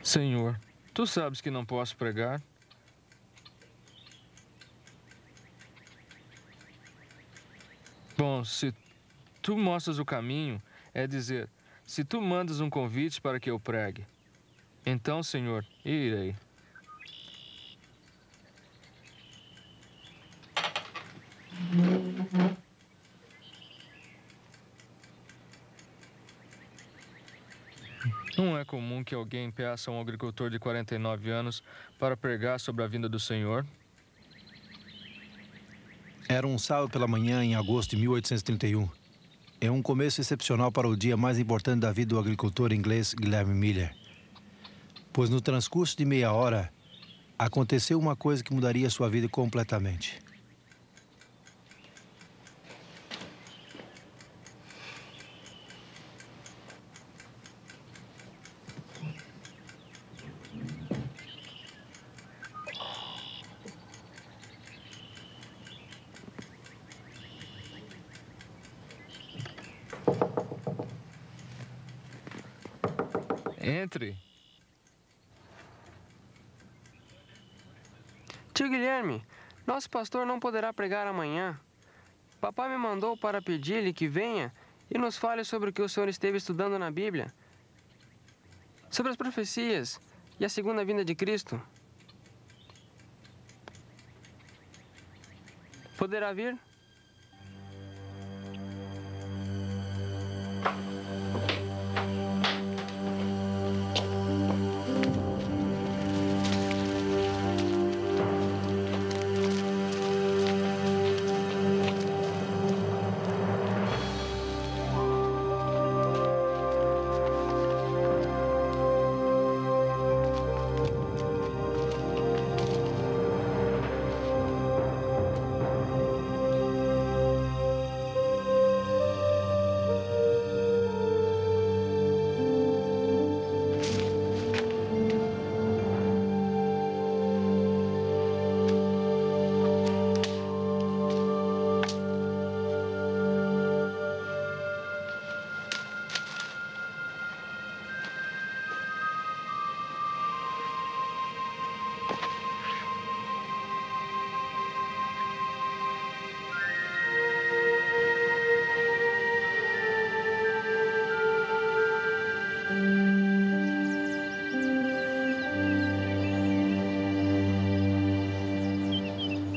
Senhor, tu sabes que não posso pregar. Bom, se tu mostras o caminho, é dizer, se tu mandas um convite para que eu pregue, então, Senhor, irei. Não é comum que alguém peça a um agricultor de 49 anos para pregar sobre a vinda do Senhor. Era um sábado pela manhã em agosto de 1831. É um começo excepcional para o dia mais importante da vida do agricultor inglês Guilherme Miller. Pois no transcurso de meia hora, aconteceu uma coisa que mudaria sua vida completamente. Entre. Tio Guilherme, nosso pastor não poderá pregar amanhã. Papai me mandou para pedir-lhe que venha e nos fale sobre o que o senhor esteve estudando na Bíblia, sobre as profecias e a segunda vinda de Cristo. Poderá vir?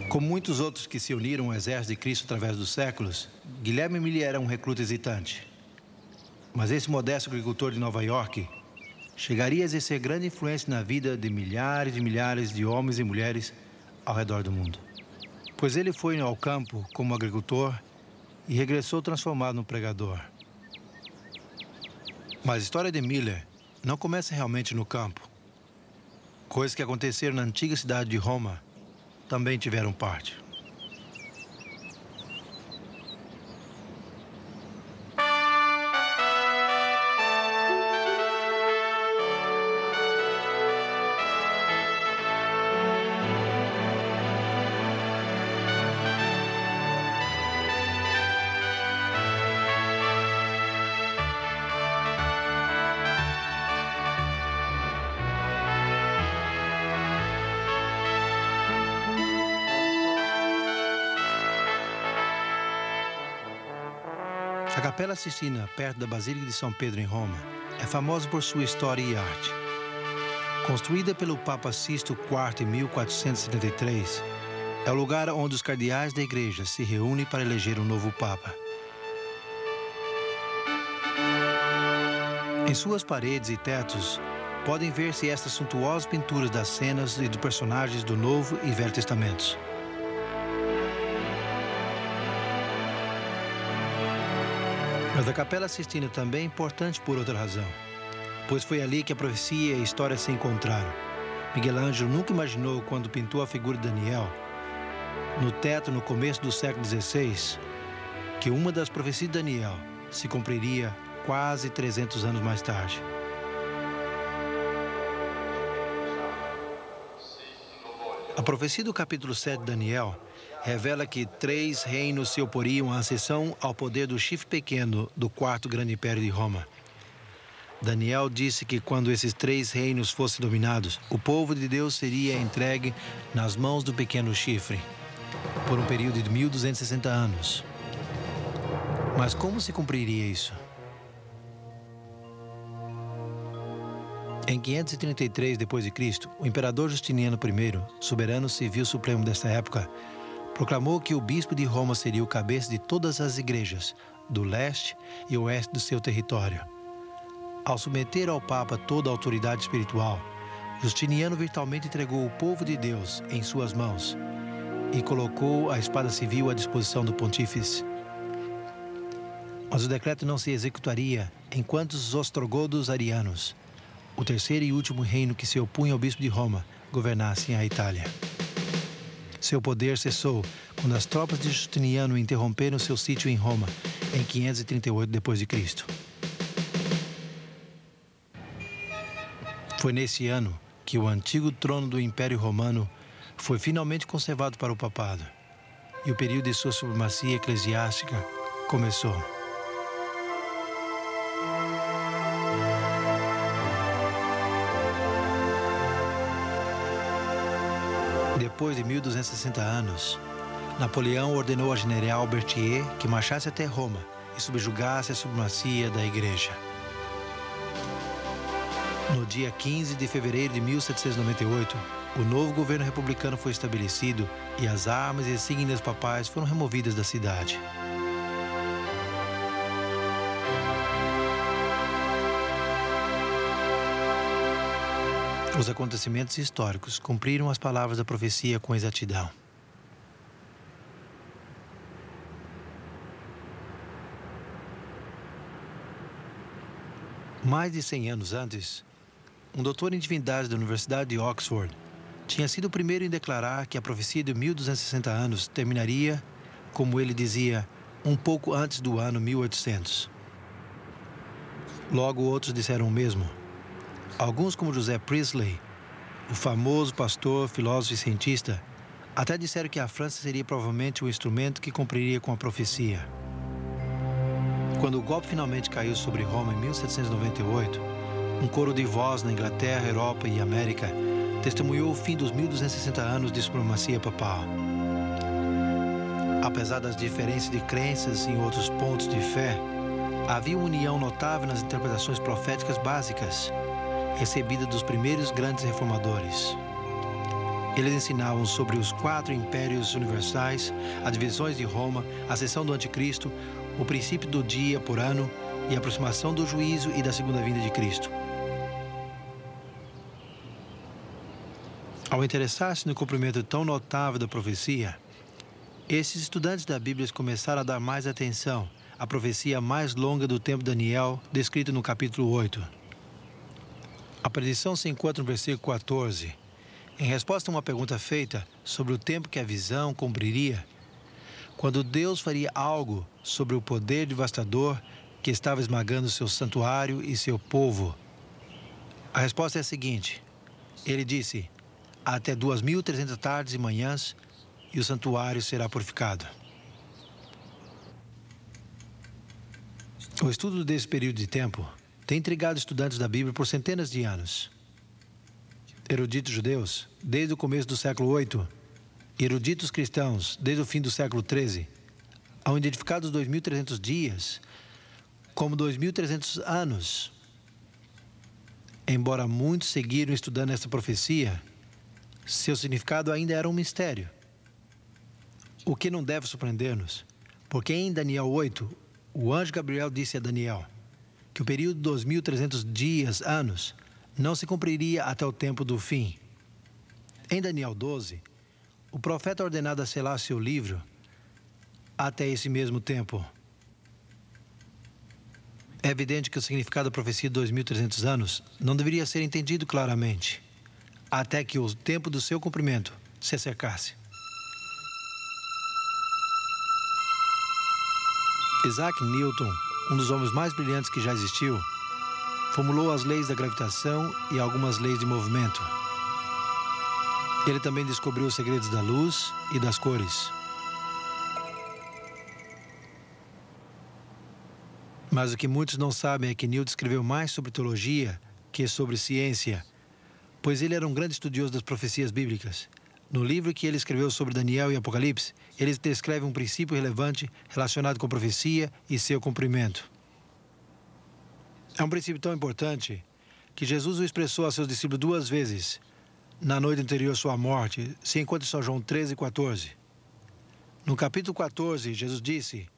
Como muitos outros que se uniram ao exército de Cristo através dos séculos, Guilherme Miller era um recruta hesitante. Mas esse modesto agricultor de Nova York chegaria a exercer grande influência na vida de milhares de homens e mulheres ao redor do mundo. Pois ele foi ao campo como agricultor e regressou transformado num pregador. Mas a história de Miller não começa realmente no campo. Coisas que aconteceram na antiga cidade de Roma também tiveram parte. A Capela Sistina, perto da Basílica de São Pedro, em Roma, é famosa por sua história e arte. Construída pelo Papa Sisto IV em 1473, é o lugar onde os cardeais da igreja se reúnem para eleger um novo Papa. Em suas paredes e tetos, podem ver-se estas suntuosas pinturas das cenas e dos personagens do Novo e Velho Testamentos. Mas a Capela Sistina também é importante por outra razão, pois foi ali que a profecia e a história se encontraram. Miguel Ângelo nunca imaginou, quando pintou a figura de Daniel, no teto no começo do século XVI, que uma das profecias de Daniel se cumpriria quase 300 anos mais tarde. A profecia do capítulo 7 de Daniel revela que 3 reinos se oporiam à ascensão ao poder do chifre pequeno do quarto grande império de Roma. Daniel disse que quando esses 3 reinos fossem dominados, o povo de Deus seria entregue nas mãos do pequeno chifre, por um período de 1260 anos. Mas como se cumpriria isso? Em 533 d.C., o imperador Justiniano I, soberano civil supremo desta época, proclamou que o bispo de Roma seria o cabeça de todas as igrejas do leste e oeste do seu território. Ao submeter ao Papa toda a autoridade espiritual, Justiniano virtualmente entregou o povo de Deus em suas mãos e colocou a espada civil à disposição do pontífice. Mas o decreto não se executaria enquanto os ostrogodos arianos, o terceiro e último reino que se opunha ao bispo de Roma, governassem a Itália. Seu poder cessou quando as tropas de Justiniano interromperam seu sítio em Roma em 538 d.C. Foi nesse ano que o antigo trono do Império Romano foi finalmente conservado para o papado e o período de sua supremacia eclesiástica começou. Depois de 1260 anos, Napoleão ordenou ao general Berthier que marchasse até Roma e subjugasse a supremacia da igreja. No dia 15 de fevereiro de 1798, o novo governo republicano foi estabelecido e as armas e insígnias papais foram removidas da cidade. Os acontecimentos históricos cumpriram as palavras da profecia com exatidão. Mais de 100 anos antes, um doutor em divindades da Universidade de Oxford tinha sido o primeiro em declarar que a profecia de 1260 anos terminaria, como ele dizia, um pouco antes do ano 1800. Logo outros disseram o mesmo. Alguns, como José Priestley, o famoso pastor, filósofo e cientista, até disseram que a França seria provavelmente o instrumento que cumpriria com a profecia. Quando o golpe finalmente caiu sobre Roma em 1798, um coro de voz na Inglaterra, Europa e América testemunhou o fim dos 1260 anos de supremacia papal. Apesar das diferenças de crenças em outros pontos de fé, havia uma união notável nas interpretações proféticas básicas recebidas dos primeiros grandes reformadores. Eles ensinavam sobre os 4 impérios universais, as divisões de Roma, a ascensão do anticristo, o princípio do dia por ano e a aproximação do juízo e da segunda vinda de Cristo. Ao interessar-se no cumprimento tão notável da profecia, esses estudantes da Bíblia começaram a dar mais atenção à profecia mais longa do tempo de Daniel, descrita no capítulo 8. A predição se encontra no versículo 14. Em resposta a uma pergunta feita sobre o tempo que a visão cumpriria, quando Deus faria algo sobre o poder devastador que estava esmagando seu santuário e seu povo. A resposta é a seguinte. Ele disse, até 2.300 tardes e manhãs, e o santuário será purificado. O estudo desse período de tempo tem intrigado estudantes da Bíblia por centenas de anos. Eruditos judeus, desde o começo do século VIII, e eruditos cristãos, desde o fim do século XIII, ao identificar os 2.300 dias como 2.300 anos. Embora muitos seguiram estudando esta profecia, seu significado ainda era um mistério. O que não deve surpreender-nos, porque em Daniel 8, o anjo Gabriel disse a Daniel que o período de 2.300 dias, anos, não se cumpriria até o tempo do fim. Em Daniel 12, o profeta é ordenado a selar seu livro até esse mesmo tempo. É evidente que o significado da profecia de 2.300 anos não deveria ser entendido claramente, até que o tempo do seu cumprimento se acercasse. Isaac Newton, um dos homens mais brilhantes que já existiu, formulou as leis da gravitação e algumas leis de movimento. Ele também descobriu os segredos da luz e das cores. Mas o que muitos não sabem é que Newton escreveu mais sobre teologia que sobre ciência, pois ele era um grande estudioso das profecias bíblicas. No livro que ele escreveu sobre Daniel e Apocalipse, ele descreve um princípio relevante relacionado com profecia e seu cumprimento. É um princípio tão importante que Jesus o expressou a seus discípulos 2 vezes, na noite anterior à sua morte, se encontra em São João 13:14. No capítulo 14, Jesus disse: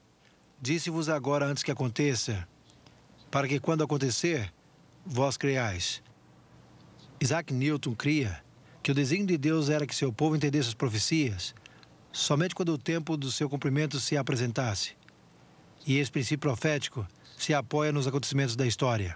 Disse-vos agora antes que aconteça, para que quando acontecer, vós creiais. Isaac Newton cria que o desígnio de Deus era que seu povo entendesse as profecias somente quando o tempo do seu cumprimento se apresentasse. E esse princípio profético se apoia nos acontecimentos da história.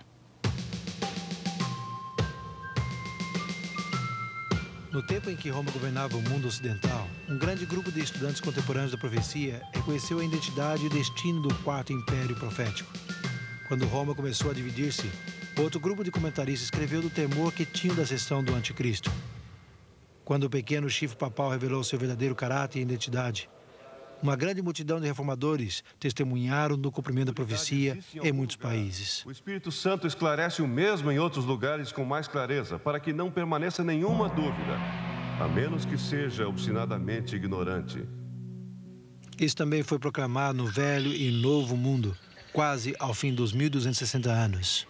No tempo em que Roma governava o mundo ocidental, um grande grupo de estudantes contemporâneos da profecia reconheceu a identidade e o destino do Quarto Império Profético. Quando Roma começou a dividir-se, outro grupo de comentaristas escreveu do temor que tinham da ascensão do Anticristo. Quando o pequeno chifre papal revelou seu verdadeiro caráter e identidade, uma grande multidão de reformadores testemunharam do cumprimento da profecia em muitos países. O Espírito Santo esclarece o mesmo em outros lugares com mais clareza, para que não permaneça nenhuma dúvida, a menos que seja obstinadamente ignorante. Isso também foi proclamado no Velho e Novo Mundo, quase ao fim dos 1260 anos.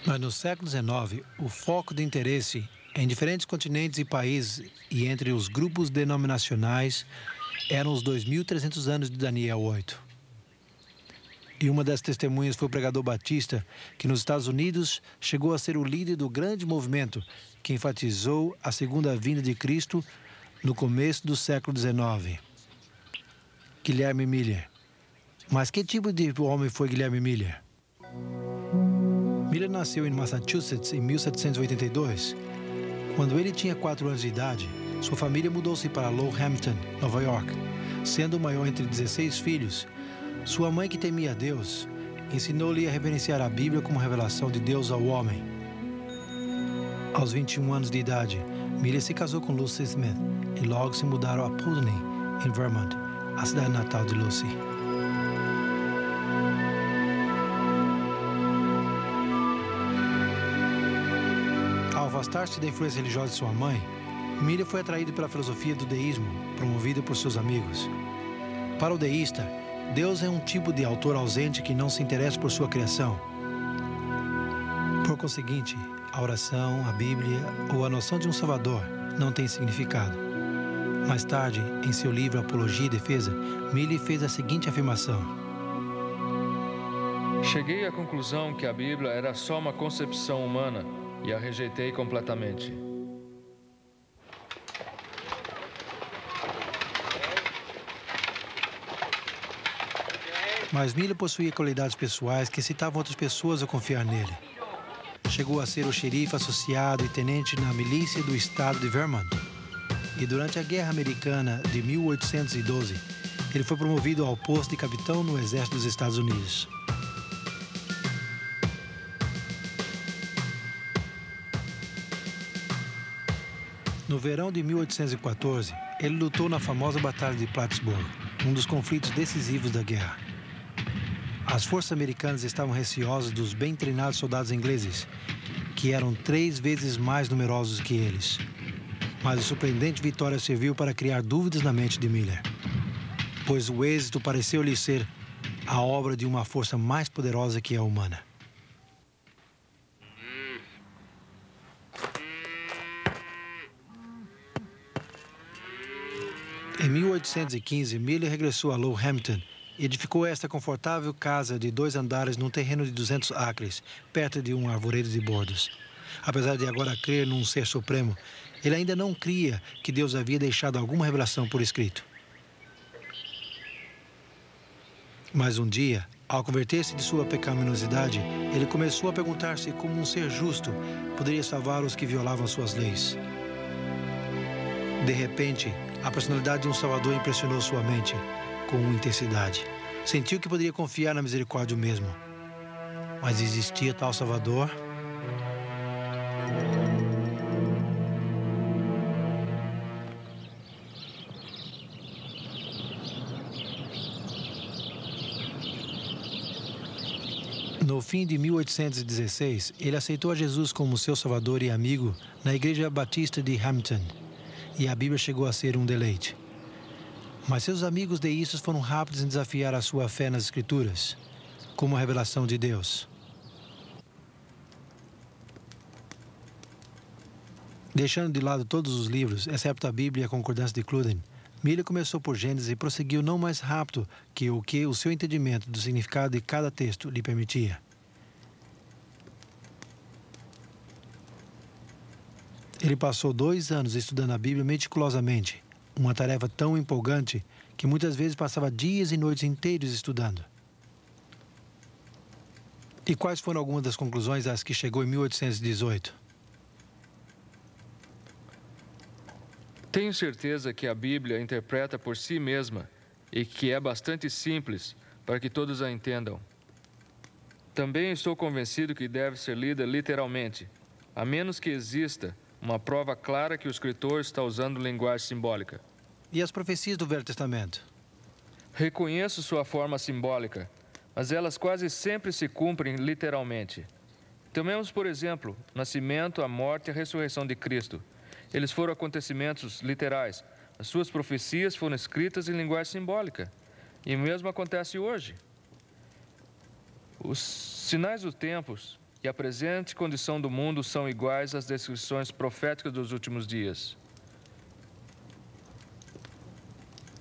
Mas no século XIX, o foco de interesse em diferentes continentes e países e entre os grupos denominacionais eram os 2.300 anos de Daniel 8. E uma das testemunhas foi o pregador batista, que nos Estados Unidos chegou a ser o líder do grande movimento que enfatizou a segunda vinda de Cristo no começo do século XIX. Guilherme Miller. Mas que tipo de homem foi Guilherme Miller? Miller nasceu em Massachusetts em 1782. Quando ele tinha 4 anos de idade, sua família mudou-se para Lowhampton, Nova York. Sendo o maior entre 16 filhos, sua mãe, que temia a Deus, ensinou-lhe a reverenciar a Bíblia como revelação de Deus ao homem. Aos 21 anos de idade, Miller se casou com Lucy Smith e logo se mudaram a Putney, em Vermont, a cidade natal de Lucy. Afastar-se da influência religiosa de sua mãe, Miller foi atraído pela filosofia do deísmo, promovida por seus amigos. Para o deísta, Deus é um tipo de autor ausente que não se interessa por sua criação. Por conseguinte, a oração, a Bíblia ou a noção de um Salvador não tem significado. Mais tarde, em seu livro Apologia e Defesa, Miller fez a seguinte afirmação: Cheguei à conclusão que a Bíblia era só uma concepção humana e a rejeitei completamente. Mas Miller possuía qualidades pessoais que incitavam outras pessoas a confiar nele. Chegou a ser o xerife associado e tenente na milícia do estado de Vermont. E durante a Guerra Americana de 1812, ele foi promovido ao posto de capitão no Exército dos Estados Unidos. No verão de 1814, ele lutou na famosa Batalha de Plattsburgh, um dos conflitos decisivos da guerra. As forças americanas estavam receosas dos bem treinados soldados ingleses, que eram 3 vezes mais numerosos que eles. Mas a surpreendente vitória serviu para criar dúvidas na mente de Miller, pois o êxito pareceu-lhe ser a obra de uma força mais poderosa que a humana. Em 1815, Miller regressou a Lowhampton e edificou esta confortável casa de 2 andares num terreno de 200 acres, perto de um arvoredo de bordos. Apesar de agora crer num ser supremo, ele ainda não cria que Deus havia deixado alguma revelação por escrito. Mas um dia, ao converter-se de sua pecaminosidade, ele começou a perguntar-se como um ser justo poderia salvar os que violavam suas leis. De repente, a personalidade de um Salvador impressionou sua mente com intensidade. Sentiu que poderia confiar na misericórdia mesmo. Mas existia tal Salvador? No fim de 1816, ele aceitou a Jesus como seu salvador e amigo na Igreja Batista de Hampton, e a Bíblia chegou a ser um deleite. Mas seus amigos deístas foram rápidos em desafiar a sua fé nas Escrituras, como a revelação de Deus. Deixando de lado todos os livros, exceto a Bíblia e a Concordância de Cluden, Miller começou por Gênesis e prosseguiu não mais rápido que o seu entendimento do significado de cada texto lhe permitia. Ele passou 2 anos estudando a Bíblia meticulosamente, uma tarefa tão empolgante que muitas vezes passava dias e noites inteiros estudando. E quais foram algumas das conclusões às que chegou em 1818? Tenho certeza que a Bíblia interpreta por si mesma e que é bastante simples para que todos a entendam. Também estou convencido que deve ser lida literalmente, a menos que exista uma prova clara que o escritor está usando linguagem simbólica. E as profecias do Velho Testamento? Reconheço sua forma simbólica, mas elas quase sempre se cumprem literalmente. Tomemos, por exemplo, o nascimento, a morte e a ressurreição de Cristo. Eles foram acontecimentos literais. As suas profecias foram escritas em linguagem simbólica. E o mesmo acontece hoje. Os sinais dos tempos e a presente condição do mundo são iguais às descrições proféticas dos últimos dias.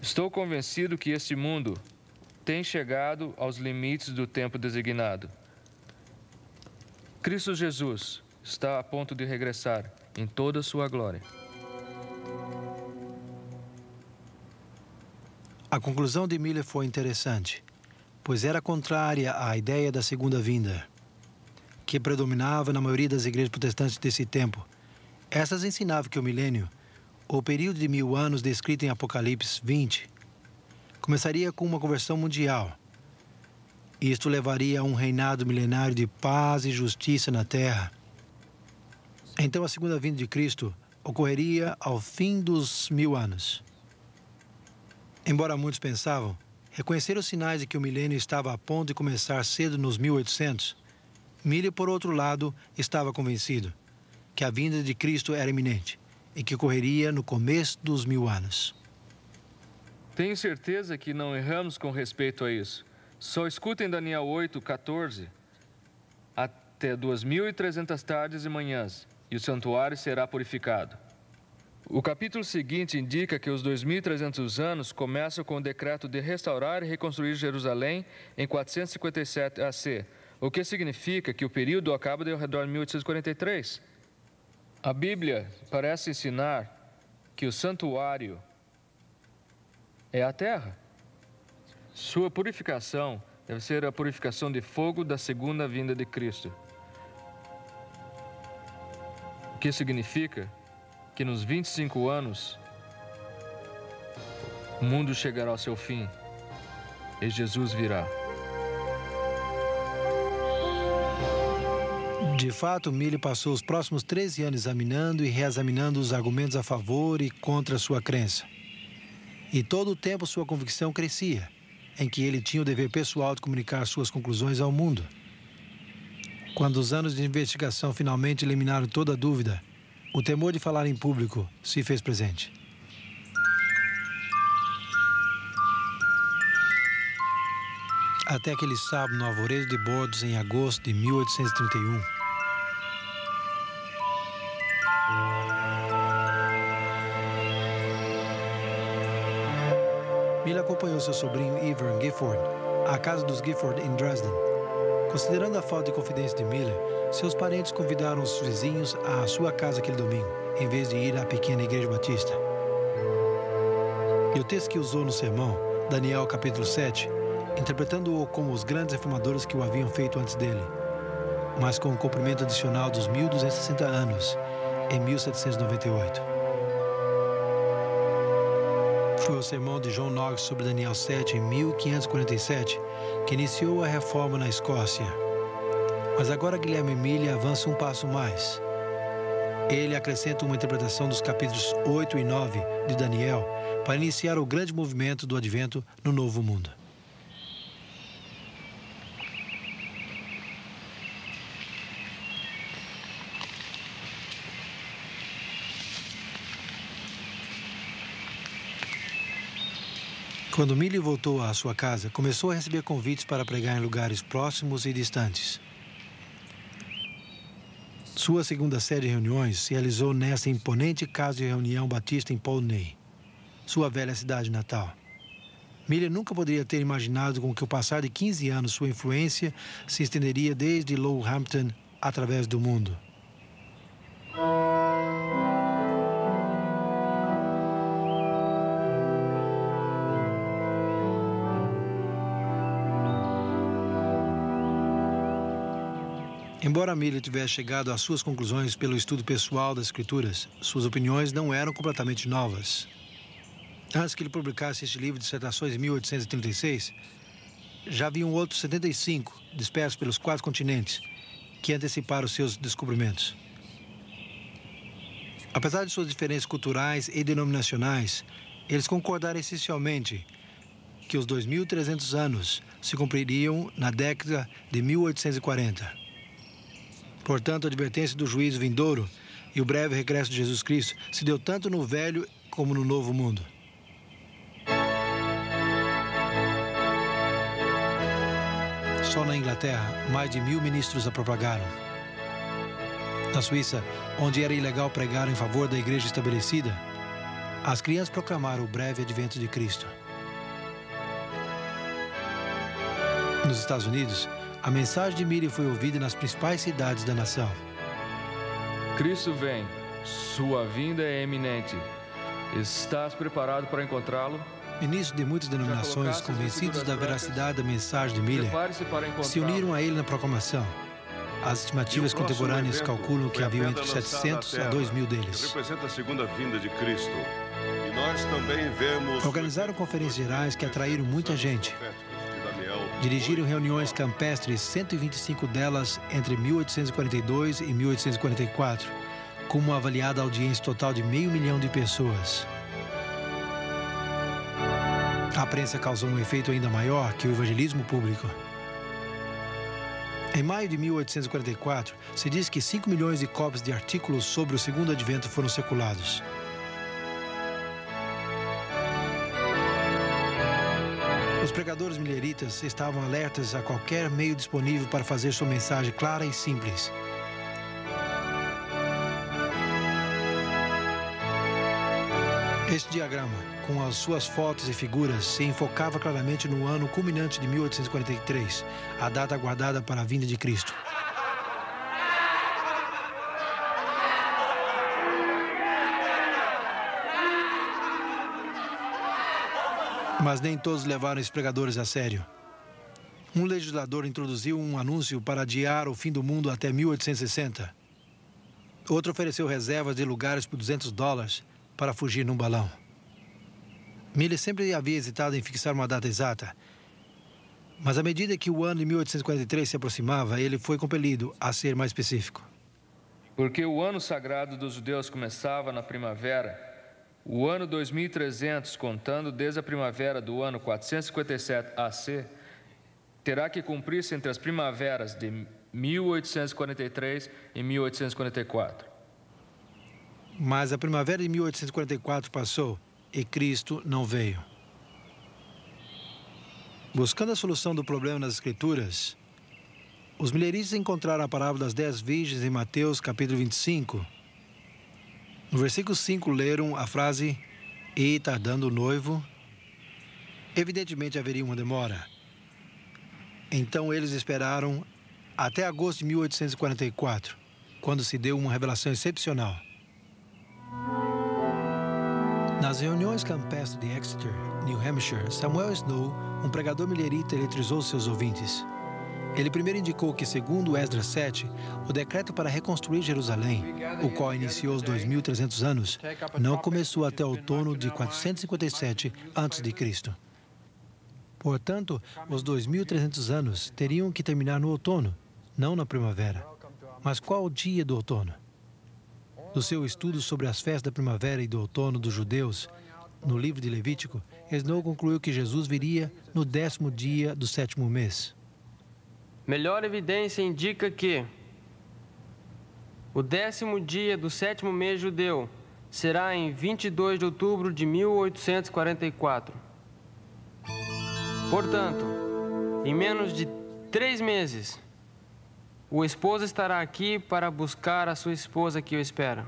Estou convencido que este mundo tem chegado aos limites do tempo designado. Cristo Jesus está a ponto de regressar em toda a sua glória. A conclusão de Miller foi interessante, pois era contrária à ideia da segunda vinda, que predominava na maioria das igrejas protestantes desse tempo. Essas ensinavam que o milênio, o período de 1000 anos descrito em Apocalipse 20, começaria com uma conversão mundial. Isto levaria a um reinado milenário de paz e justiça na terra. Então a segunda vinda de Cristo ocorreria ao fim dos 1000 anos. Embora muitos pensavam, reconhecer os sinais de que o milênio estava a ponto de começar cedo nos 1800, Miller, por outro lado, estava convencido que a vinda de Cristo era iminente e que ocorreria no começo dos 1000 anos. Tenho certeza que não erramos com respeito a isso. Só escutem Daniel 8:14. Até 2300 tardes e manhãs, e o santuário será purificado. O capítulo seguinte indica que os 2300 anos começam com o decreto de restaurar e reconstruir Jerusalém em 457 AC, o que significa que o período acaba ao redor de 1843. A Bíblia parece ensinar que o santuário é a terra. Sua purificação deve ser a purificação de fogo da segunda vinda de Cristo. O que significa que nos 25 anos o mundo chegará ao seu fim e Jesus virá. De fato, Miller passou os próximos 13 anos examinando e reexaminando os argumentos a favor e contra a sua crença. E todo o tempo sua convicção crescia, em que ele tinha o dever pessoal de comunicar suas conclusões ao mundo. Quando os anos de investigação finalmente eliminaram toda dúvida, o temor de falar em público se fez presente. Até aquele sábado no Arvoredo de Bordos, em agosto de 1831. Miller acompanhou seu sobrinho Ivan Gifford à casa dos Gifford em Dresden. Considerando a falta de confidência de Miller, seus parentes convidaram os vizinhos à sua casa aquele domingo, em vez de ir à pequena igreja batista. E o texto que usou no sermão, Daniel capítulo 7, interpretando-o como os grandes reformadores que o haviam feito antes dele, mas com o cumprimento adicional dos 1260 anos, em 1798. Foi o sermão de John Knox sobre Daniel 7, em 1547, que iniciou a reforma na Escócia. Mas agora Guilherme Miller avança um passo mais. Ele acrescenta uma interpretação dos capítulos 8 e 9 de Daniel para iniciar o grande movimento do advento no Novo Mundo. Quando Millie voltou à sua casa, começou a receber convites para pregar em lugares próximos e distantes. Sua segunda série de reuniões se realizou nessa imponente casa de reunião batista em Poultney, sua velha cidade natal. Millie nunca poderia ter imaginado com que o passar de 15 anos sua influência se estenderia desde Lowhampton através do mundo. Embora Millie tivesse chegado às suas conclusões pelo estudo pessoal das Escrituras, suas opiniões não eram completamente novas. Antes que ele publicasse este livro de dissertações em 1836, já haviam outros 75, dispersos pelos 4 continentes, que anteciparam seus descobrimentos. Apesar de suas diferenças culturais e denominacionais, eles concordaram essencialmente que os 2.300 anos se cumpririam na década de 1840. Portanto, a advertência do juízo vindouro e o breve regresso de Jesus Cristo se deu tanto no Velho como no Novo Mundo. Só na Inglaterra, mais de 1.000 ministros a propagaram. Na Suíça, onde era ilegal pregar em favor da igreja estabelecida, as crianças proclamaram o breve advento de Cristo. Nos Estados Unidos, a mensagem de Millie foi ouvida nas principais cidades da nação. Cristo vem, sua vinda é eminente. Estás preparado para encontrá-lo? Ministros de muitas denominações, convencidos da veracidade da mensagem de Millie, se uniram a ele na proclamação. As estimativas contemporâneas calculam que havia entre 700 a 2.000 deles. Representa a segunda vinda de Cristo. E nós também vemos... Organizaram conferências gerais que atraíram muita gente. Dirigiram reuniões campestres, 125 delas entre 1842 e 1844, com uma avaliada audiência total de 500 mil de pessoas. A prensa causou um efeito ainda maior que o evangelismo público. Em maio de 1844, se diz que 5 milhões de cópias de artículos sobre o segundo advento foram circulados. Os pregadores mileritas estavam alertas a qualquer meio disponível para fazer sua mensagem clara e simples. Este diagrama, com as suas fotos e figuras, se enfocava claramente no ano culminante de 1843, a data aguardada para a vinda de Cristo. Mas nem todos levaram esses pregadores a sério. Um legislador introduziu um anúncio para adiar o fim do mundo até 1860. Outro ofereceu reservas de lugares por $200 para fugir num balão. Millie sempre havia hesitado em fixar uma data exata. Mas à medida que o ano de 1843 se aproximava, ele foi compelido a ser mais específico. Porque o ano sagrado dos judeus começava na primavera, o ano 2300, contando desde a primavera do ano 457 AC, terá que cumprir-se entre as primaveras de 1843 e 1844. Mas a primavera de 1844 passou e Cristo não veio. Buscando a solução do problema nas Escrituras, os milheristas encontraram a parábola das 10 virgens em Mateus, capítulo 25. No versículo 5, leram a frase, e tardando o noivo, evidentemente haveria uma demora. Então eles esperaram até agosto de 1844, quando se deu uma revelação excepcional. Nas reuniões campestres de Exeter, New Hampshire, Samuel Snow, um pregador milherita, eletrizou seus ouvintes. Ele primeiro indicou que, segundo Esdras 7, o decreto para reconstruir Jerusalém, o qual iniciou os 2.300 anos, não começou até o outono de 457 a.C. Portanto, os 2.300 anos teriam que terminar no outono, não na primavera. Mas qual o dia do outono? Do seu estudo sobre as festas da primavera e do outono dos judeus, no livro de Levítico, Snow concluiu que Jesus viria no 10º dia do 7º mês. Melhor evidência indica que o 10º dia do 7º mês judeu será em 22 de outubro de 1844. Portanto, em menos de 3 meses, o esposo estará aqui para buscar a sua esposa que o espera.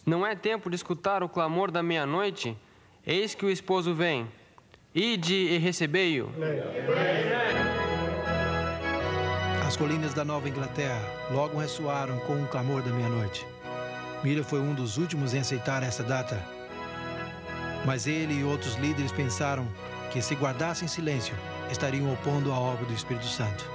Não é tempo de escutar o clamor da meia-noite? Eis que o esposo vem. Ide e recebei-o. As colinas da Nova Inglaterra logo ressoaram com o clamor da meia-noite. Miller foi um dos últimos em aceitar essa data. Mas ele e outros líderes pensaram que, se guardassem silêncio, estariam opondo a obra do Espírito Santo.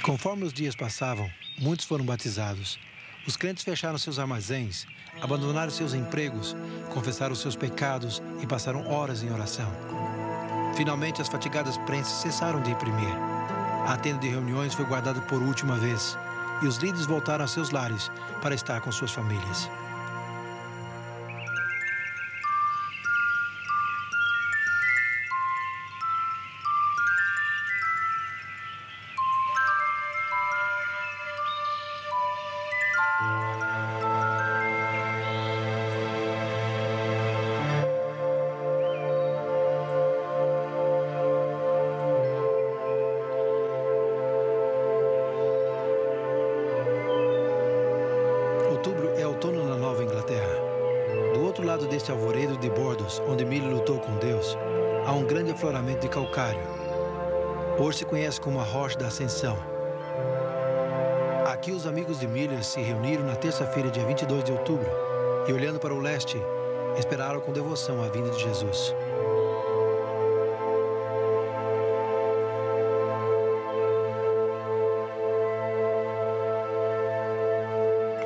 Conforme os dias passavam, muitos foram batizados. Os crentes fecharam seus armazéns, abandonaram seus empregos, confessaram seus pecados e passaram horas em oração. Finalmente, as fatigadas prensas cessaram de imprimir. A tenda de reuniões foi guardada por última vez e os líderes voltaram a seus lares para estar com suas famílias. Outubro é outono na Nova Inglaterra. Do outro lado deste alvoredo de bordos, onde Miller lutou com Deus, há um grande afloramento de calcário. Hoje se conhece como a Rocha da Ascensão. Aqui os amigos de Miller se reuniram na terça-feira, dia 22 de outubro, e olhando para o leste, esperaram com devoção a vinda de Jesus.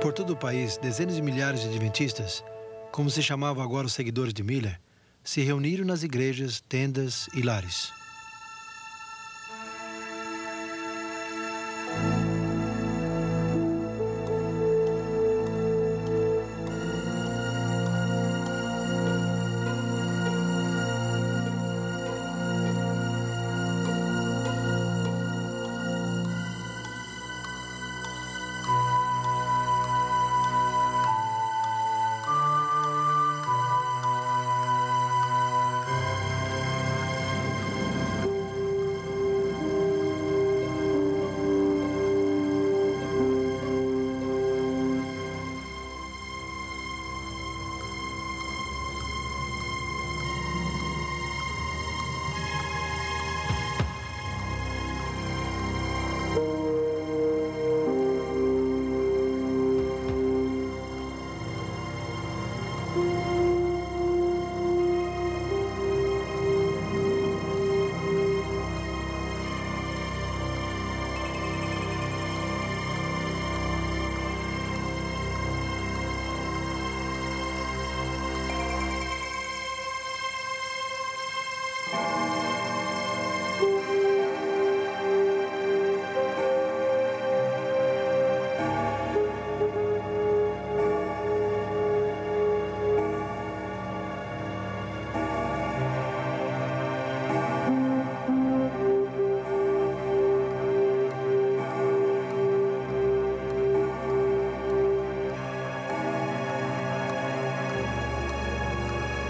Por todo o país, dezenas de milhares de adventistas, como se chamavam agora os seguidores de Miller, se reuniram nas igrejas, tendas e lares.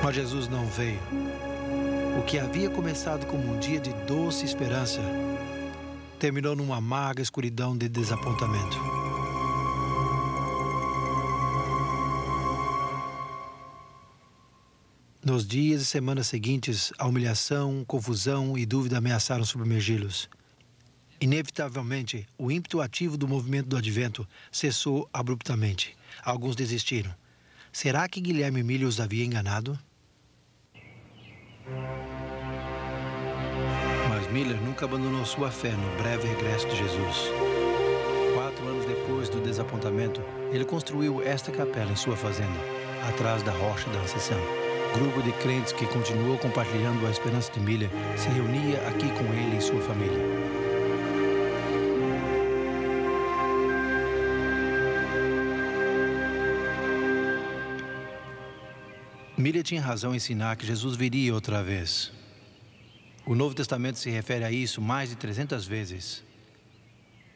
Mas Jesus não veio. O que havia começado como um dia de doce esperança terminou numa amarga escuridão de desapontamento. Nos dias e semanas seguintes, a humilhação, confusão e dúvida ameaçaram submergi-los. Inevitavelmente, o ímpeto ativo do movimento do Advento cessou abruptamente. Alguns desistiram. Será que Guilherme Miller os havia enganado? Mas Miller nunca abandonou sua fé no breve regresso de Jesus. 4 anos depois do desapontamento, ele construiu esta capela em sua fazenda, atrás da Rocha da Ascensão. O grupo de crentes que continuou compartilhando a esperança de Miller se reunia aqui com ele e sua família. Miller tinha razão em ensinar que Jesus viria outra vez. O Novo Testamento se refere a isso mais de 300 vezes.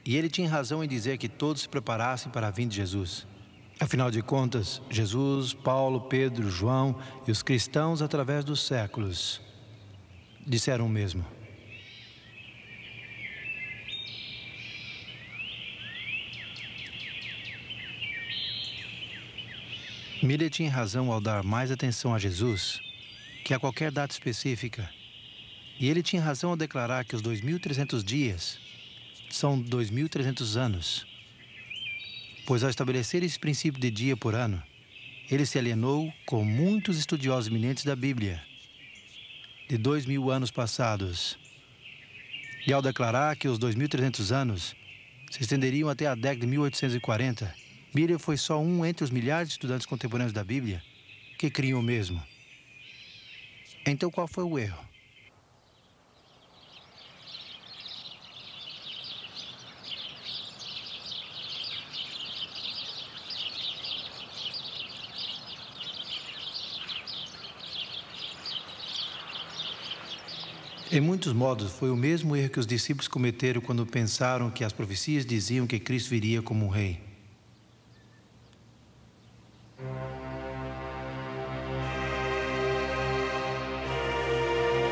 E ele tinha razão em dizer que todos se preparassem para a vinda de Jesus. Afinal de contas, Jesus, Paulo, Pedro, João e os cristãos através dos séculos disseram o mesmo. Miller tinha razão ao dar mais atenção a Jesus que a qualquer data específica. E ele tinha razão ao declarar que os 2.300 dias são 2.300 anos. Pois ao estabelecer esse princípio de dia por ano, ele se alienou com muitos estudiosos eminentes da Bíblia de 2.000 anos passados. E ao declarar que os 2.300 anos se estenderiam até a década de 1840, Miller foi só um entre os milhares de estudantes contemporâneos da Bíblia que criam o mesmo. Então qual foi o erro? Em muitos modos, foi o mesmo erro que os discípulos cometeram quando pensaram que as profecias diziam que Cristo viria como um rei.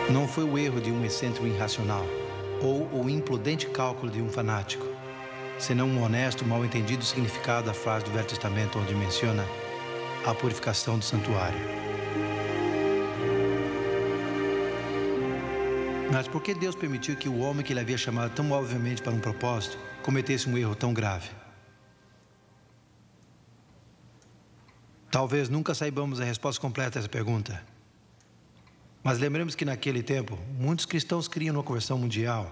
Não foi o erro de um excêntrico irracional ou o imprudente cálculo de um fanático, senão um honesto, mal entendido significado da frase do Velho Testamento onde menciona a purificação do santuário. Mas por que Deus permitiu que o homem que ele havia chamado tão obviamente para um propósito cometesse um erro tão grave? Talvez nunca saibamos a resposta completa a essa pergunta. Mas lembremos que naquele tempo, muitos cristãos criam uma conversão mundial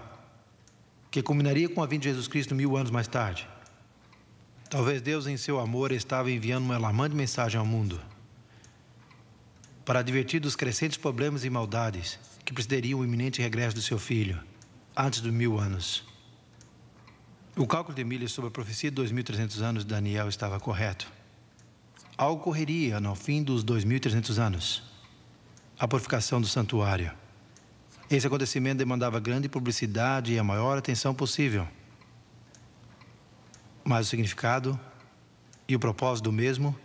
que culminaria com a vinda de Jesus Cristo 1000 anos mais tarde. Talvez Deus, em seu amor, estava enviando uma alarmante mensagem ao mundo para advertir dos crescentes problemas e maldades que precederiam o iminente regresso do seu filho, antes dos 1000 anos. O cálculo de Miller sobre a profecia de 2300 anos de Daniel estava correto. Algo ocorreria no fim dos 2300 anos, a purificação do santuário. Esse acontecimento demandava grande publicidade e a maior atenção possível. Mas o significado e o propósito do mesmo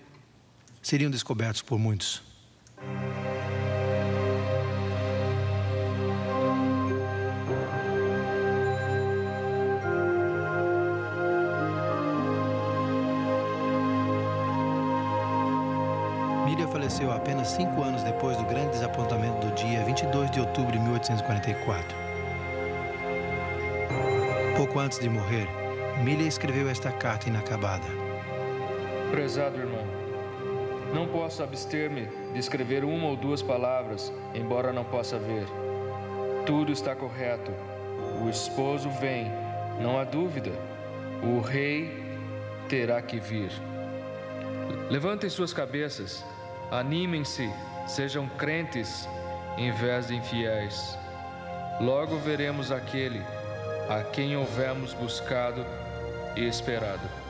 seriam descobertos por muitos. Miller faleceu apenas 5 anos depois do grande desapontamento do dia 22 de outubro de 1844. Pouco antes de morrer, Miller escreveu esta carta inacabada. Prezado irmão, não posso abster-me de escrever uma ou duas palavras, embora não possa ver. Tudo está correto. O esposo vem, não há dúvida. O rei terá que vir. Levantem suas cabeças, animem-se, sejam crentes em vez de infiéis. Logo veremos aquele a quem houvemos buscado e esperado.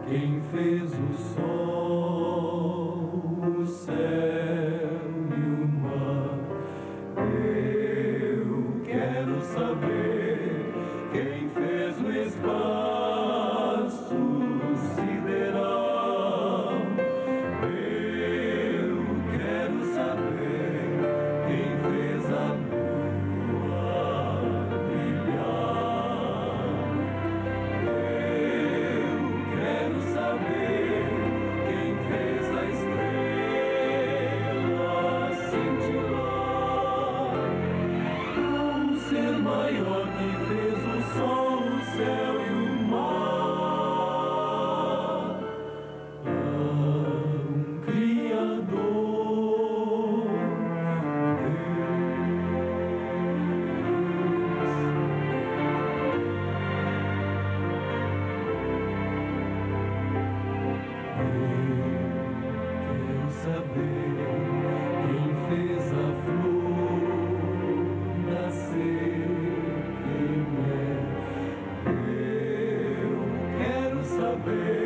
Quem fez o sol, o céu e o mar? Eu quero saber quem fez o espaço sideral. Eu quero saber quem fez a lua brilhar. Eu quero saber quem fez a estrela cintilar. Um ser maior que fez o sol, o céu e o mar. Um Criador, quero saber quem fez a flor nascer, quem é. Eu quero saber